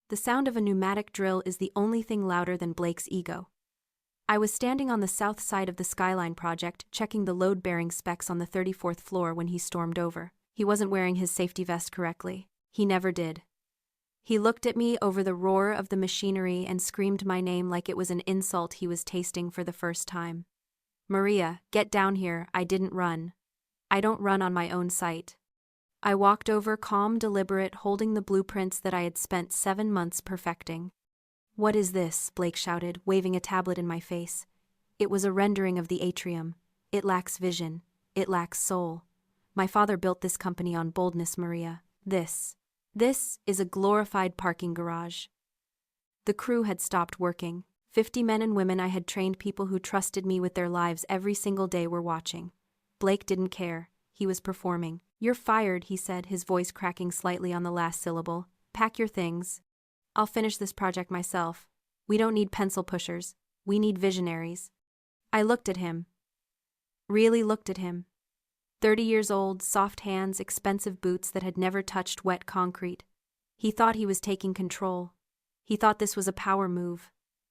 The sound of a pneumatic drill is the only thing louder than Blake's ego. I was standing on the south side of the Skyline project, checking the load-bearing specs on the 34th floor when he stormed over. He wasn't wearing his safety vest correctly. He never did. He looked at me over the roar of the machinery and screamed my name like it was an insult he was tasting for the first time. "Maria, get down here, I didn't run. I don't run on my own site." I walked over, calm, deliberate, holding the blueprints that I had spent 7 months perfecting. "What is this?" Blake shouted, waving a tablet in my face. It was a rendering of the atrium. "It lacks vision. It lacks soul. My father built this company on boldness, Maria. This is a glorified parking garage." The crew had stopped working. 50 men and women I had trained, people who trusted me with their lives every single day, were watching. Blake didn't care. He was performing. "You're fired," he said, his voice cracking slightly on the last syllable. "Pack your things. I'll finish this project myself. We don't need pencil pushers. We need visionaries." I looked at him. Really looked at him. 30 years old, soft hands, expensive boots that had never touched wet concrete. He thought he was taking control. He thought this was a power move.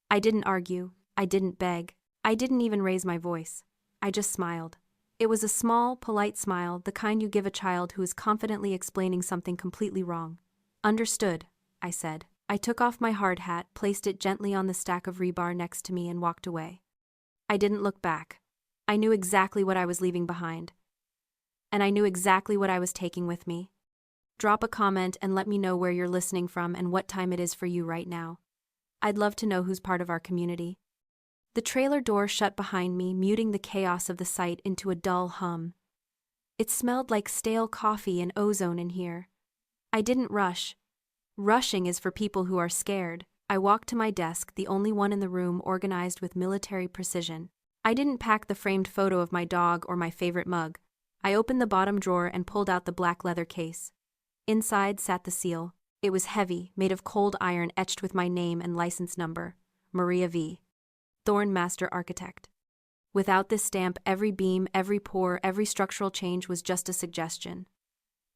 I didn't argue. I didn't beg. I didn't even raise my voice. I just smiled. It was a small, polite smile, the kind you give a child who is confidently explaining something completely wrong. "Understood," I said. I took off my hard hat, placed it gently on the stack of rebar next to me, and walked away. I didn't look back. I knew exactly what I was leaving behind. And I knew exactly what I was taking with me. Drop a comment and let me know where you're listening from and what time it is for you right now. I'd love to know who's part of our community. The trailer door shut behind me, muting the chaos of the site into a dull hum. It smelled like stale coffee and ozone in here. I didn't rush. Rushing is for people who are scared. I walked to my desk, the only one in the room, organized with military precision. I didn't pack the framed photo of my dog or my favorite mug. I opened the bottom drawer and pulled out the black leather case. Inside sat the seal. It was heavy, made of cold iron etched with my name and license number, Maria V. Thorne, Master Architect. Without this stamp, every beam, every pour, every structural change was just a suggestion.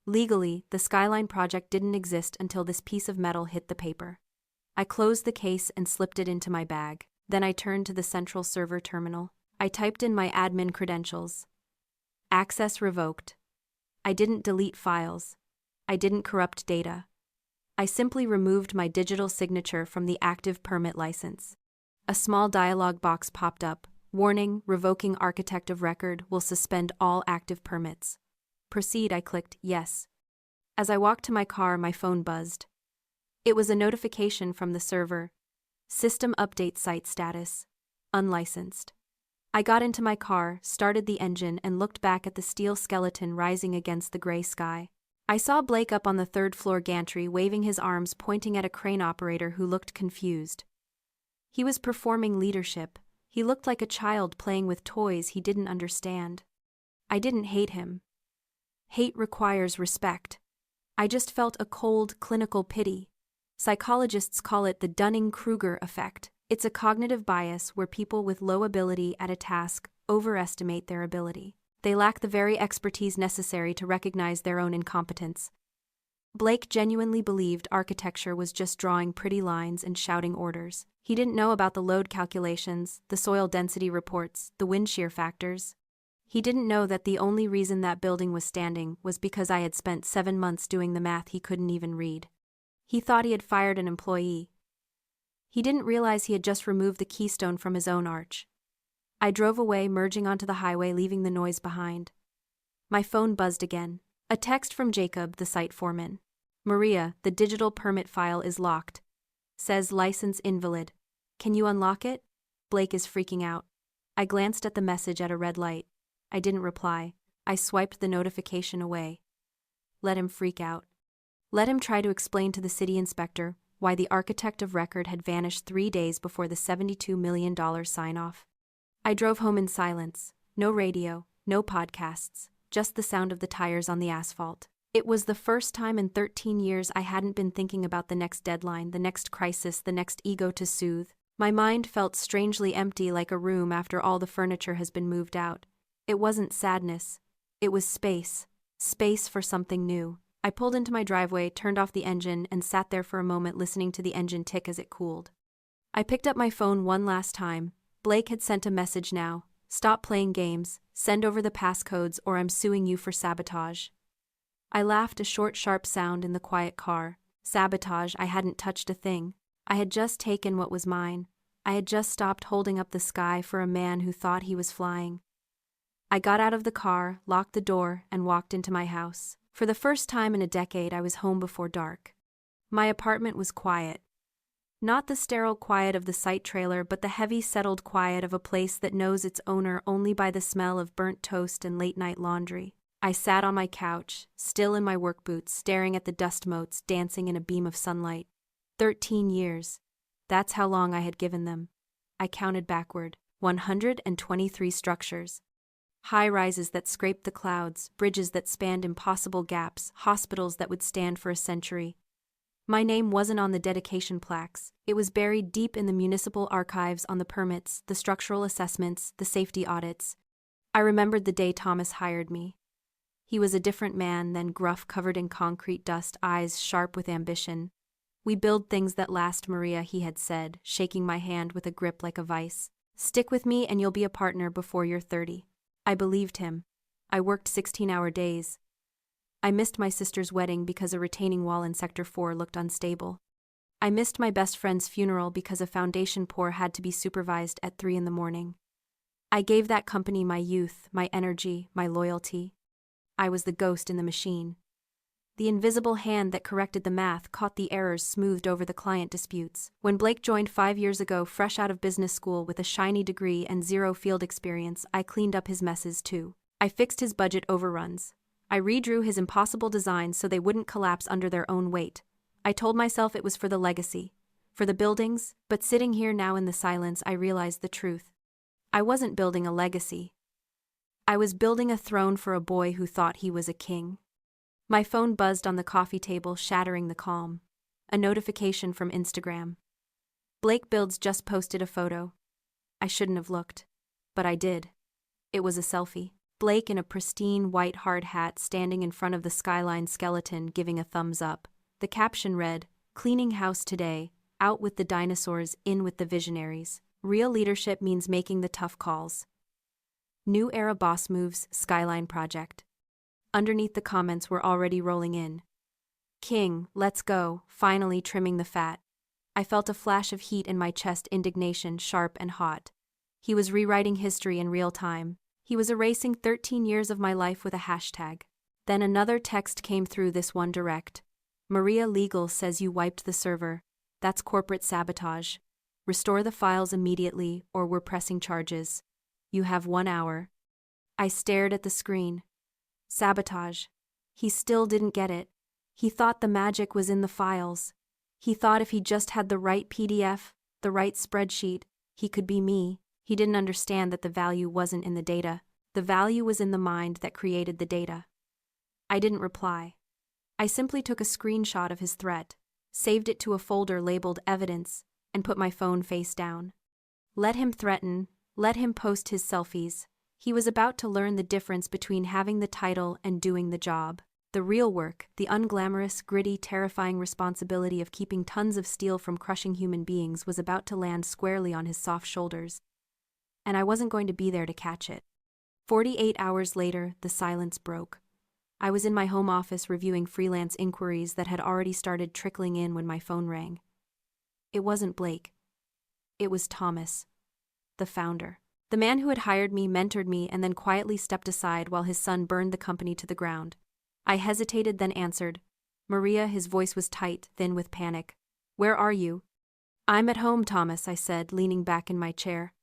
Legally, the Skyline project didn't exist until this piece of metal hit the paper. I closed the case and slipped it into my bag. Then I turned to the central server terminal. I typed in my admin credentials. Access revoked. I didn't delete files. I didn't corrupt data. I simply removed my digital signature from the active permit license. A small dialog box popped up. "Warning, revoking architect of record will suspend all active permits." "Proceed," I clicked, yes. As I walked to my car, my phone buzzed. It was a notification from the server. System update, site status. Unlicensed. I got into my car, started the engine, and looked back at the steel skeleton rising against the gray sky. I saw Blake up on the third-floor gantry, waving his arms, pointing at a crane operator who looked confused. He was performing leadership. He looked like a child playing with toys he didn't understand. I didn't hate him. Hate requires respect. I just felt a cold, clinical pity. Psychologists call it the Dunning-Kruger effect. It's a cognitive bias where people with low ability at a task overestimate their ability. They lack the very expertise necessary to recognize their own incompetence. Blake genuinely believed architecture was just drawing pretty lines and shouting orders. He didn't know about the load calculations, the soil density reports, the wind shear factors. He didn't know that the only reason that building was standing was because I had spent 7 months doing the math he couldn't even read. He thought he had fired an employee. He didn't realize he had just removed the keystone from his own arch. I drove away, merging onto the highway, leaving the noise behind. My phone buzzed again. A text from Jacob, the site foreman. "Maria, the digital permit file is locked. Says license invalid. Can you unlock it? Blake is freaking out." I glanced at the message at a red light. I didn't reply. I swiped the notification away. Let him freak out. Let him try to explain to the city inspector why the architect of record had vanished 3 days before the $72 million sign-off. I drove home in silence. No radio, no podcasts, just the sound of the tires on the asphalt. It was the first time in 13 years I hadn't been thinking about the next deadline, the next crisis, the next ego to soothe. My mind felt strangely empty, like a room after all the furniture has been moved out. It wasn't sadness. It was space. Space for something new. I pulled into my driveway, turned off the engine, and sat there for a moment listening to the engine tick as it cooled. I picked up my phone one last time. Blake had sent a message now. Stop playing games, send over the passcodes, or I'm suing you for sabotage. I laughed, a short, sharp sound in the quiet car. Sabotage, I hadn't touched a thing. I had just taken what was mine. I had just stopped holding up the sky for a man who thought he was flying. I got out of the car, locked the door, and walked into my house. For the first time in a decade, I was home before dark. My apartment was quiet. Not the sterile quiet of the site trailer, but the heavy, settled quiet of a place that knows its owner only by the smell of burnt toast and late-night laundry. I sat on my couch, still in my work boots, staring at the dust motes dancing in a beam of sunlight. 13 years. That's how long I had given them. I counted backward. 123 structures. High-rises that scraped the clouds, bridges that spanned impossible gaps, hospitals that would stand for a century. My name wasn't on the dedication plaques. It was buried deep in the municipal archives, on the permits, the structural assessments, the safety audits. I remembered the day Thomas hired me. He was a different man than, gruff, covered in concrete dust, eyes sharp with ambition. We build things that last, Maria, he had said, shaking my hand with a grip like a vice. Stick with me and you'll be a partner before you're 30. I believed him. I worked 16-hour days. I missed my sister's wedding because a retaining wall in Sector 4 looked unstable. I missed my best friend's funeral because a foundation pour had to be supervised at 3 in the morning. I gave that company my youth, my energy, my loyalty. I was the ghost in the machine. The invisible hand that corrected the math caught the errors, smoothed over the client disputes. When Blake joined 5 years ago, fresh out of business school with a shiny degree and zero field experience, I cleaned up his messes too. I fixed his budget overruns. I redrew his impossible designs so they wouldn't collapse under their own weight. I told myself it was for the legacy, for the buildings, but sitting here now in the silence, I realized the truth. I wasn't building a legacy. I was building a throne for a boy who thought he was a king. My phone buzzed on the coffee table, shattering the calm. A notification from Instagram. Blake Builds just posted a photo. I shouldn't have looked, but I did. It was a selfie. Blake in a pristine white hard hat standing in front of the skyline skeleton giving a thumbs up. The caption read, "Cleaning house today, out with the dinosaurs, in with the visionaries. Real leadership means making the tough calls. New era boss moves, Skyline project." Underneath the comments were already rolling in. "King, let's go, finally trimming the fat." I felt a flash of heat in my chest, indignation sharp and hot. He was rewriting history in real time. He was erasing 13 years of my life with a hashtag. Then another text came through, this one direct. "Maria Legal says you wiped the server. That's corporate sabotage. Restore the files immediately or we're pressing charges. You have 1 hour." I stared at the screen. Sabotage. He still didn't get it. He thought the magic was in the files. He thought if he just had the right PDF, the right spreadsheet, he could be me. He didn't understand that the value wasn't in the data. The value was in the mind that created the data. I didn't reply. I simply took a screenshot of his threat, saved it to a folder labeled Evidence, and put my phone face down. Let him threaten, let him post his selfies. He was about to learn the difference between having the title and doing the job. The real work, the unglamorous, gritty, terrifying responsibility of keeping tons of steel from crushing human beings was about to land squarely on his soft shoulders. And I wasn't going to be there to catch it. 48 hours later, the silence broke. I was in my home office reviewing freelance inquiries that had already started trickling in when my phone rang. It wasn't Blake. It was Thomas, the founder. The man who had hired me, mentored me, and then quietly stepped aside while his son burned the company to the ground. I hesitated, then answered. "Maria," his voice was tight, thin with panic. "Where are you?" "I'm at home, Thomas," I said, leaning back in my chair.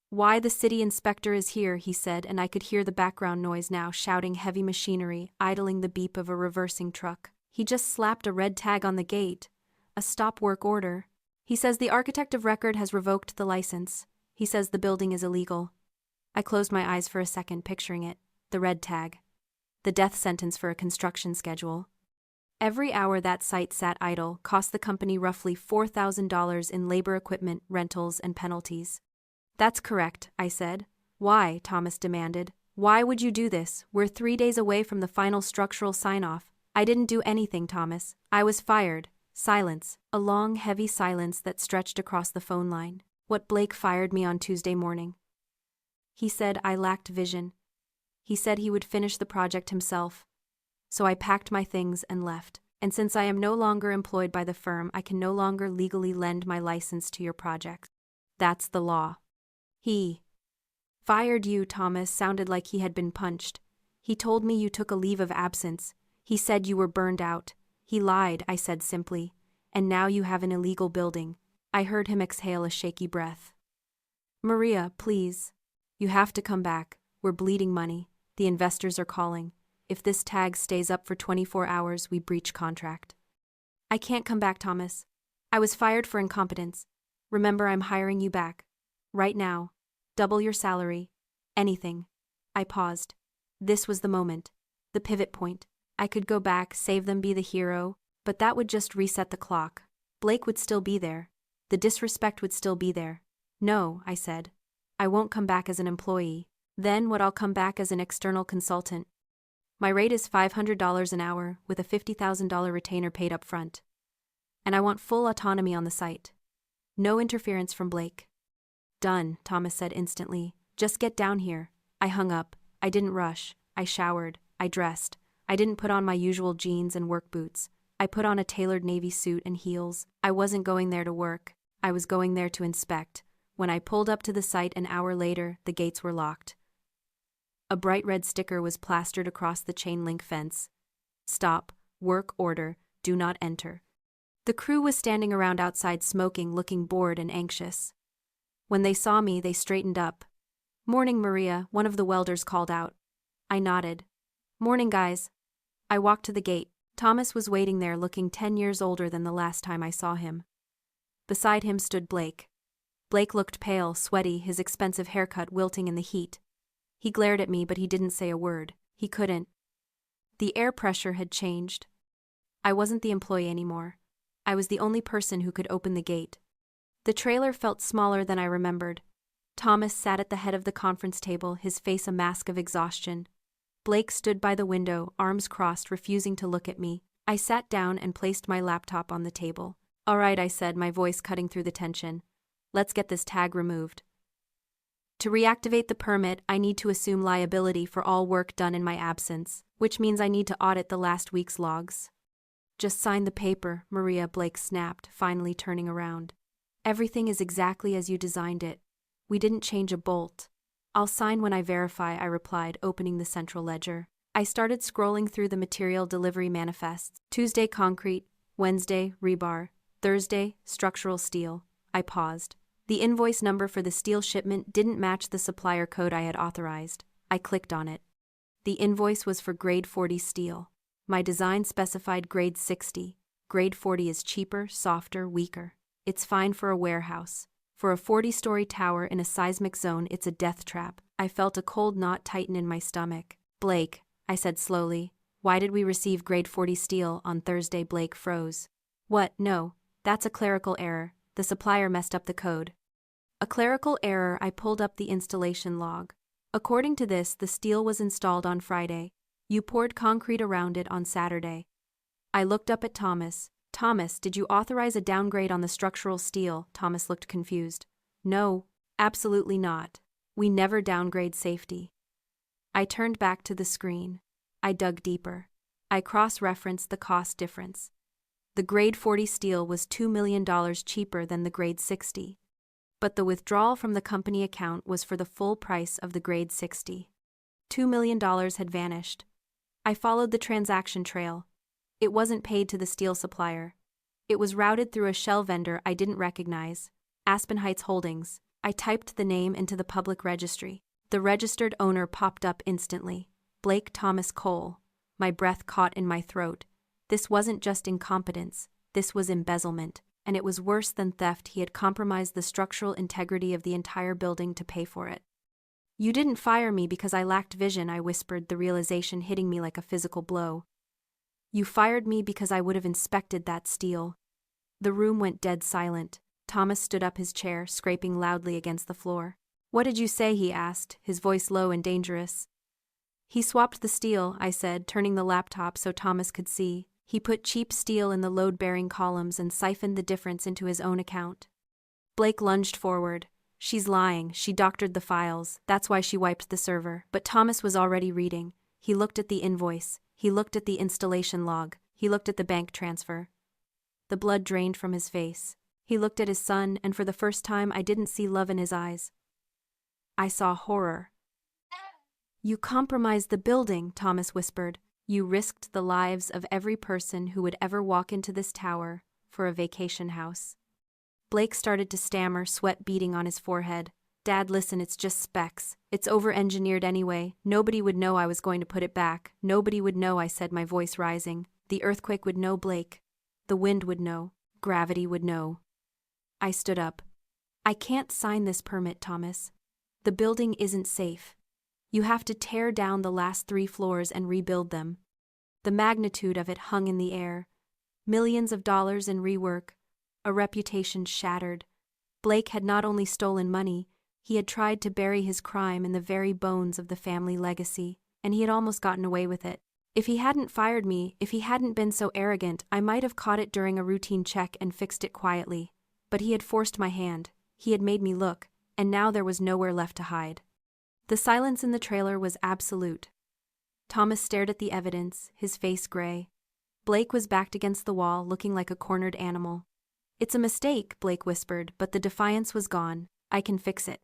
"Why, the city inspector is here," he said, and I could hear the background noise now, shouting heavy machinery, idling the beep of a reversing truck. "He just slapped a red tag on the gate. A stop work order. He says the architect of record has revoked the license. He says the building is illegal." I closed my eyes for a second, picturing it. The red tag. The death sentence for a construction schedule. Every hour that site sat idle cost the company roughly $4,000 in labor, equipment, rentals, and penalties. "That's correct," I said. "Why?" Thomas demanded. "Why would you do this? We're 3 days away from the final structural sign-off. I didn't do anything, Thomas. I was fired. Silence. A long, heavy silence that stretched across the phone line. What Blake fired me on Tuesday morning. He said I lacked vision. He said he would finish the project himself. So I packed my things and left. And since I am no longer employed by the firm, I can no longer legally lend my license to your project. That's the law. He fired you, Thomas, sounded like he had been punched. He told me you took a leave of absence. He said you were burned out. He lied, I said simply. And now you have an illegal building. I heard him exhale a shaky breath. Maria, please. You have to come back. We're bleeding money. The investors are calling. If this tag stays up for 24 hours, we breach contract. I can't come back, Thomas. I was fired for incompetence. Remember, I'm hiring you back. Right now. Double your salary. Anything. I paused. This was the moment. The pivot point. I could go back, save them, be the hero, but that would just reset the clock. Blake would still be there. The disrespect would still be there. No, I said. I won't come back as an employee. Then I'll come back as an external consultant. My rate is $500 an hour, with a $50,000 retainer paid up front. And I want full autonomy on the site. No interference from Blake. Done, Thomas said instantly. Just get down here. I hung up. I didn't rush. I showered. I dressed. I didn't put on my usual jeans and work boots. I put on a tailored navy suit and heels. I wasn't going there to work. I was going there to inspect. When I pulled up to the site an hour later, the gates were locked. A bright red sticker was plastered across the chain-link fence. Stop. Work order. Do not enter. The crew was standing around outside smoking, looking bored and anxious. When they saw me, they straightened up. Morning, Maria, one of the welders called out. I nodded. Morning, guys. I walked to the gate. Thomas was waiting there, looking 10 years older than the last time I saw him. Beside him stood Blake. Blake looked pale, sweaty, his expensive haircut wilting in the heat. He glared at me, but he didn't say a word. He couldn't. The air pressure had changed. I wasn't the employee anymore. I was the only person who could open the gate. The trailer felt smaller than I remembered. Thomas sat at the head of the conference table, his face a mask of exhaustion. Blake stood by the window, arms crossed, refusing to look at me. I sat down and placed my laptop on the table. All right, I said, my voice cutting through the tension. Let's get this tag removed. To reactivate the permit, I need to assume liability for all work done in my absence, which means I need to audit the last week's logs. Just sign the paper, Maria, Blake snapped, finally turning around. Everything is exactly as you designed it. We didn't change a bolt. I'll sign when I verify, I replied, opening the central ledger. I started scrolling through the material delivery manifests. Tuesday, concrete. Wednesday, rebar. Thursday, structural steel. I paused. The invoice number for the steel shipment didn't match the supplier code I had authorized. I clicked on it. The invoice was for grade 40 steel. My design specified grade 60. Grade 40 is cheaper, softer, weaker. It's fine for a warehouse. For a 40-story tower in a seismic zone, it's a death trap. I felt a cold knot tighten in my stomach. Blake, I said slowly, why did we receive grade 40 steel on Thursday? Blake froze. What? No, that's a clerical error. The supplier messed up the code. A clerical error. I pulled up the installation log. According to this, the steel was installed on Friday. You poured concrete around it on Saturday. I looked up at Thomas. Thomas, did you authorize a downgrade on the structural steel? Thomas looked confused. No, absolutely not. We never downgrade safety. I turned back to the screen. I dug deeper. I cross-referenced the cost difference. The grade 40 steel was $2 million cheaper than the grade 60. But the withdrawal from the company account was for the full price of the grade 60. $2 million had vanished. I followed the transaction trail. It wasn't paid to the steel supplier. It was routed through a shell vendor I didn't recognize, Aspen Heights Holdings. I typed the name into the public registry. The registered owner popped up instantly. Blake Thomas Cole. My breath caught in my throat. This wasn't just incompetence. This was embezzlement. And it was worse than theft. He had compromised the structural integrity of the entire building to pay for it. You didn't fire me because I lacked vision, I whispered, the realization hitting me like a physical blow. You fired me because I would have inspected that steel. The room went dead silent. Thomas stood up his chair, scraping loudly against the floor. What did you say? He asked, his voice low and dangerous. He swapped the steel, I said, turning the laptop so Thomas could see. He put cheap steel in the load-bearing columns and siphoned the difference into his own account. Blake lunged forward. She's lying, she doctored the files, that's why she wiped the server. But Thomas was already reading. He looked at the invoice. He looked at the installation log. He looked at the bank transfer. The blood drained from his face. He looked at his son, and for the first time I didn't see love in his eyes. I saw horror. You compromised the building, Thomas whispered. You risked the lives of every person who would ever walk into this tower for a vacation house. Blake started to stammer, sweat beading on his forehead. Dad, listen, it's just specs. It's over-engineered anyway. Nobody would know I was going to put it back. Nobody would know, I said, my voice rising. The earthquake would know, Blake. The wind would know. Gravity would know. I stood up. I can't sign this permit, Thomas. The building isn't safe. You have to tear down the last 3 floors and rebuild them. The magnitude of it hung in the air. Millions of dollars in rework. A reputation shattered. Blake had not only stolen money, he had tried to bury his crime in the very bones of the family legacy, and he had almost gotten away with it. If he hadn't fired me, if he hadn't been so arrogant, I might have caught it during a routine check and fixed it quietly. But he had forced my hand. He had made me look, and now there was nowhere left to hide. The silence in the trailer was absolute. Thomas stared at the evidence, his face gray. Blake was backed against the wall, looking like a cornered animal. It's a mistake, Blake whispered, but the defiance was gone. I can fix it.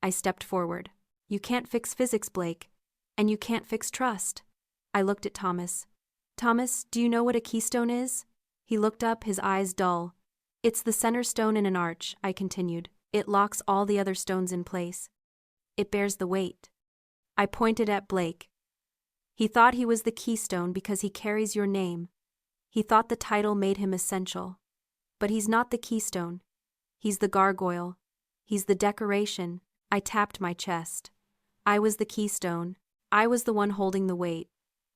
I stepped forward. You can't fix physics, Blake. And you can't fix trust. I looked at Thomas. Thomas, do you know what a keystone is? He looked up, his eyes dull. It's the center stone in an arch, I continued. It locks all the other stones in place. It bears the weight. I pointed at Blake. He thought he was the keystone because he carries your name. He thought the title made him essential. But he's not the keystone. He's the gargoyle. He's the decoration. I tapped my chest. I was the keystone. I was the one holding the weight.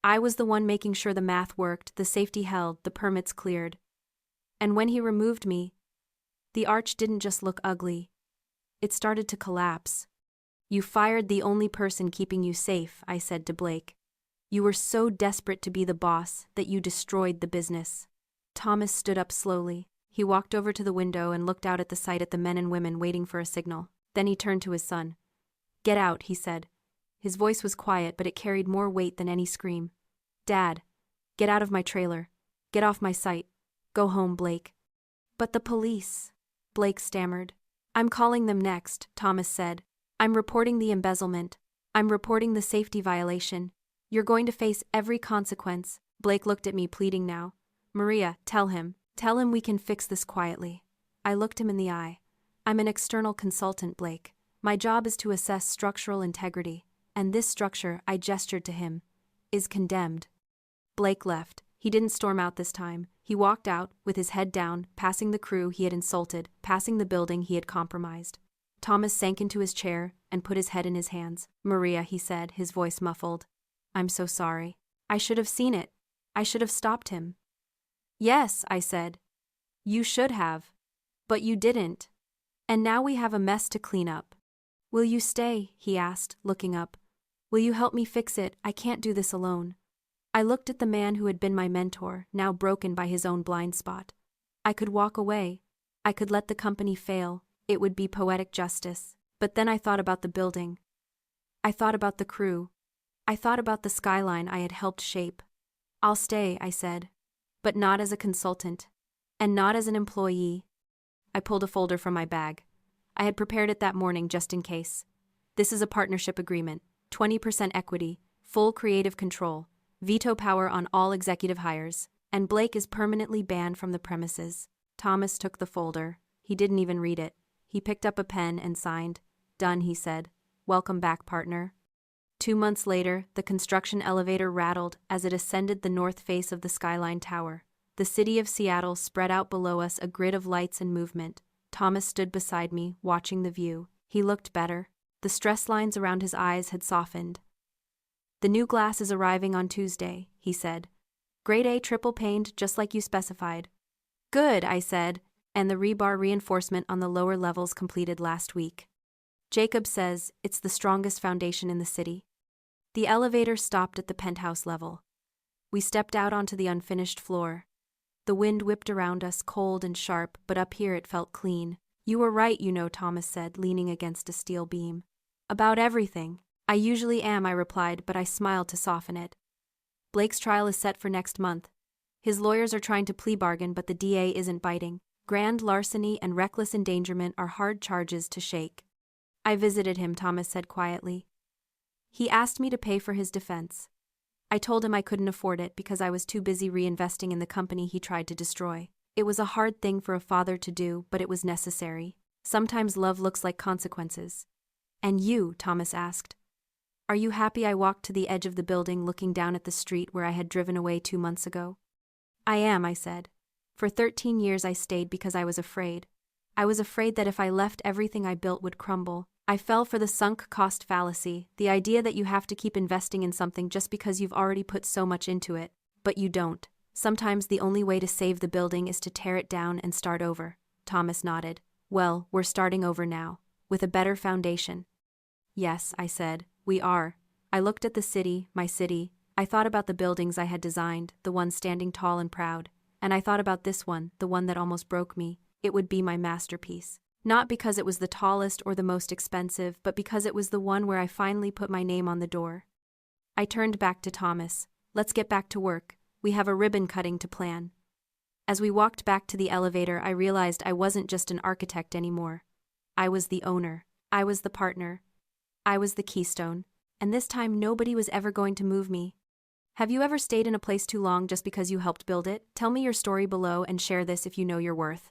I was the one making sure the math worked, the safety held, the permits cleared. And when he removed me, the arch didn't just look ugly. It started to collapse. You fired the only person keeping you safe, I said to Blake. You were so desperate to be the boss that you destroyed the business. Thomas stood up slowly. He walked over to the window and looked out at the sight at the men and women waiting for a signal. Then he turned to his son. Get out, he said. His voice was quiet, but it carried more weight than any scream. Dad, get out of my trailer. Get off my sight. Go home, Blake. But the police, Blake stammered. I'm calling them next, Thomas said. I'm reporting the embezzlement. I'm reporting the safety violation. You're going to face every consequence. Blake looked at me, pleading now. Maria, tell him. Tell him we can fix this quietly. I looked him in the eye. I'm an external consultant, Blake. My job is to assess structural integrity, and this structure, I gestured to him, is condemned. Blake left. He didn't storm out this time. He walked out, with his head down, passing the crew he had insulted, passing the building he had compromised. Thomas sank into his chair and put his head in his hands. Maria, he said, his voice muffled. I'm so sorry. I should have seen it. I should have stopped him. Yes, I said. You should have. But you didn't. And now we have a mess to clean up. Will you stay? He asked, looking up. Will you help me fix it? I can't do this alone. I looked at the man who had been my mentor, now broken by his own blind spot. I could walk away. I could let the company fail. It would be poetic justice. But then I thought about the building. I thought about the crew. I thought about the skyline I had helped shape. I'll stay, I said. But not as a consultant. And not as an employee. I pulled a folder from my bag. I had prepared it that morning just in case. This is a partnership agreement. 20% equity. Full creative control. Veto power on all executive hires. And Blake is permanently banned from the premises. Thomas took the folder. He didn't even read it. He picked up a pen and signed. Done, he said. Welcome back, partner. 2 months later, the construction elevator rattled as it ascended the north face of the Skyline Tower. The city of Seattle spread out below us, a grid of lights and movement. Thomas stood beside me, watching the view. He looked better. The stress lines around his eyes had softened. The new glass is arriving on Tuesday, he said. Grade A triple paned, just like you specified. Good, I said, and the rebar reinforcement on the lower levels completed last week. Jacob says it's the strongest foundation in the city. The elevator stopped at the penthouse level. We stepped out onto the unfinished floor. The wind whipped around us, cold and sharp, but up here it felt clean. You were right, Thomas said, leaning against a steel beam. About everything. I usually am, I replied, but I smiled to soften it. Blake's trial is set for next month. His lawyers are trying to plea bargain, but the DA isn't biting. Grand larceny and reckless endangerment are hard charges to shake. I visited him, Thomas said quietly. He asked me to pay for his defense. I told him I couldn't afford it because I was too busy reinvesting in the company he tried to destroy. It was a hard thing for a father to do, but it was necessary. Sometimes love looks like consequences. And you, Thomas asked. Are you happy I walked to the edge of the building looking down at the street where I had driven away 2 months ago? I am, I said. For 13 years I stayed because I was afraid. I was afraid that if I left everything I built would crumble. I fell for the sunk cost fallacy, the idea that you have to keep investing in something just because you've already put so much into it. But you don't. Sometimes the only way to save the building is to tear it down and start over. Thomas nodded. Well, we're starting over now. With a better foundation. Yes, I said, we are. I looked at the city, my city. I thought about the buildings I had designed, the one standing tall and proud. And I thought about this one, the one that almost broke me. It would be my masterpiece. Not because it was the tallest or the most expensive, but because it was the one where I finally put my name on the door. I turned back to Thomas. Let's get back to work. We have a ribbon cutting to plan. As we walked back to the elevator, I realized I wasn't just an architect anymore. I was the owner. I was the partner. I was the keystone. And this time nobody was ever going to move me. Have you ever stayed in a place too long just because you helped build it? Tell me your story below and share this if you know your worth.